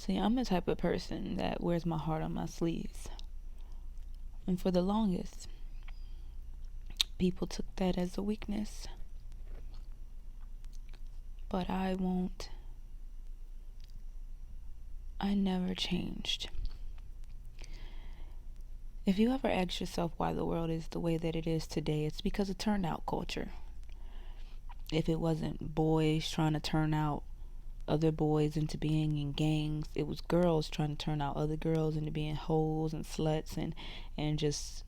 See, I'm the type of person that wears my heart on my sleeves. And for the longest, people took that as a weakness. But I won't. I never changed. If you ever ask yourself why the world is the way that it is today, it's because of turnout culture. If it wasn't boys trying to turn out other boys into being in gangs, it was girls trying to turn out other girls into being hoes and sluts and just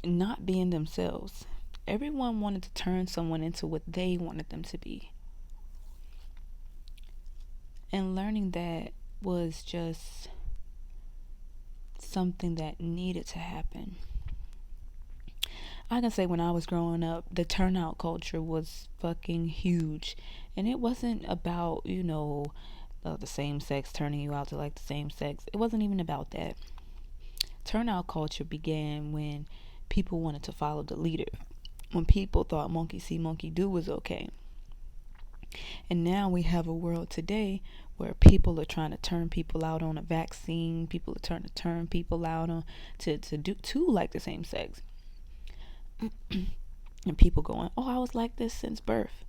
not being themselves. Everyone wanted to turn someone into what they wanted them to be. And learning that was just something that needed to happen. I can say when I was growing up, the turnout culture was fucking huge. And it wasn't about, the same sex turning you out to like the same sex. It wasn't even about that. Turnout culture began when people wanted to follow the leader. When people thought monkey see, monkey do was okay. And now we have a world today where people are trying to turn people out on a vaccine. People are trying to turn people out on to like the same sex. And people going, oh, I was like this since birth.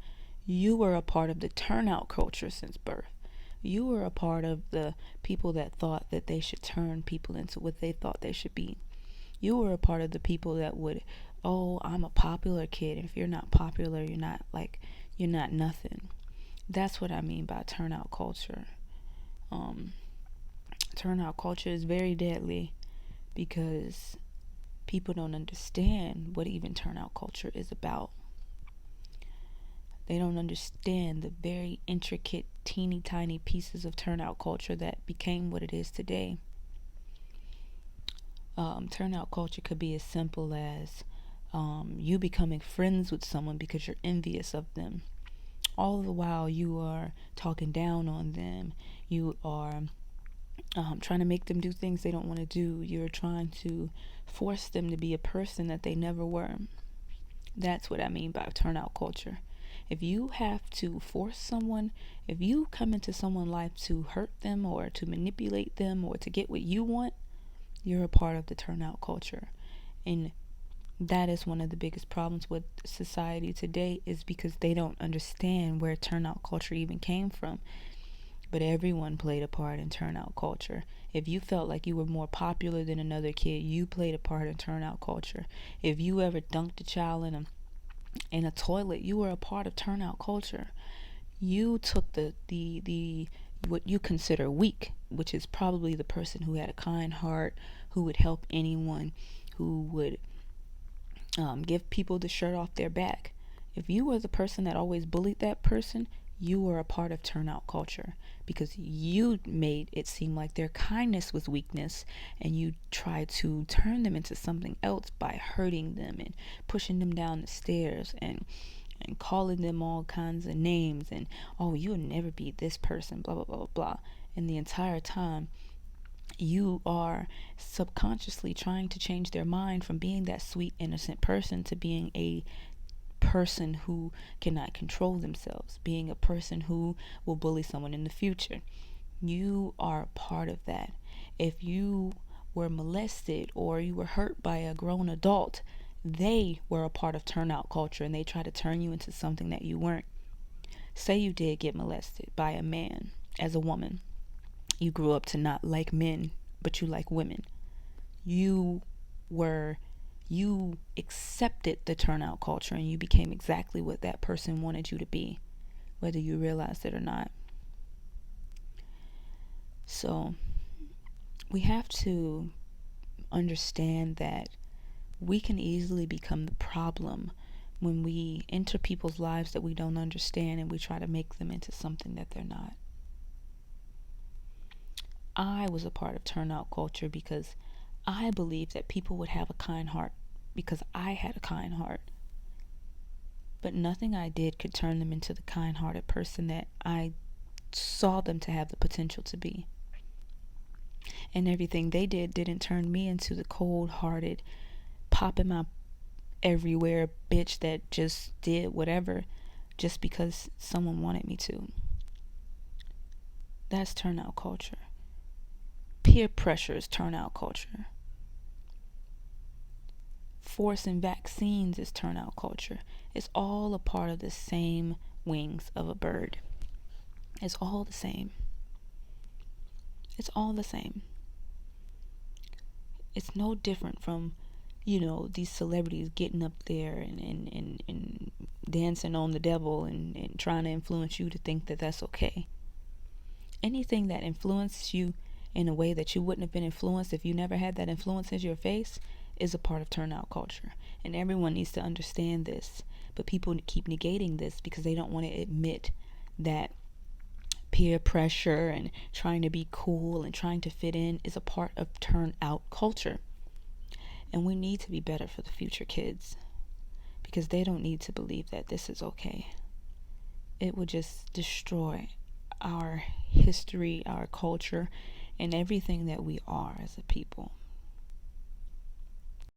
You were a part of the turnout culture since birth. You were a part of the people that thought that they should turn people into what they thought they should be. You were a part of the people that would, oh, I'm a popular kid. If you're not popular, you're not nothing. That's what I mean by turnout culture. Turnout culture is very deadly because people don't understand what even turnout culture is about. They don't understand the very intricate, teeny tiny pieces of turnout culture that became what it is today. Turnout culture could be as simple as you becoming friends with someone because you're envious of them. All the while you are talking down on them. You are trying to make them do things they don't want to do. You're trying to force them to be a person that they never were. That's what I mean by turnout culture. If you have to force someone, if you come into someone's life to hurt them or to manipulate them or to get what you want, you're a part of the turnout culture. And that is one of the biggest problems with society today, is because they don't understand where turnout culture even came from. But everyone played a part in turnout culture. If you felt like you were more popular than another kid, you played a part in turnout culture. If you ever dunked a child in a toilet, you were a part of turnout culture. You took the what you consider weak, which is probably the person who had a kind heart, who would help anyone, who would give people the shirt off their back. If you were the person that always bullied that person, you were a part of turnout culture because you made it seem like their kindness was weakness, and you tried to turn them into something else by hurting them and pushing them down the stairs and calling them all kinds of names and, oh, you'll never be this person, blah blah blah blah. And the entire time you are subconsciously trying to change their mind from being that sweet innocent person to being a person who cannot control themselves, being a person who will bully someone in the future. You are part of that. If you were molested or you were hurt by a grown adult, they were a part of turnout culture, and they try to turn you into something that you weren't. Say you did get molested by a man as a woman. You grew up to not like men, but you like women. You accepted the turnout culture, and you became exactly what that person wanted you to be, whether you realized it or not. So we have to understand that we can easily become the problem when we enter people's lives that we don't understand, and we try to make them into something that they're not. I was a part of turnout culture because I believed that people would have a kind heart because I had a kind heart. But nothing I did could turn them into the kind-hearted person that I saw them to have the potential to be. And everything they did didn't turn me into the cold-hearted, popping my everywhere bitch that just did whatever just because someone wanted me to. That's turnout culture. Peer pressure is turnout culture. Forcing vaccines is turnout culture. It's all a part of the same wings of a bird. It's all the same. It's all the same. It's no different from, these celebrities getting up there and dancing on the devil and trying to influence you to think that that's okay. Anything that influences you in a way that you wouldn't have been influenced if you never had that influence in your face is a part of turnout culture. And everyone needs to understand this. But people keep negating this because they don't want to admit that peer pressure and trying to be cool and trying to fit in is a part of turnout culture. And we need to be better for the future kids because they don't need to believe that this is okay. It would just destroy our history, our culture, and everything that we are as a people.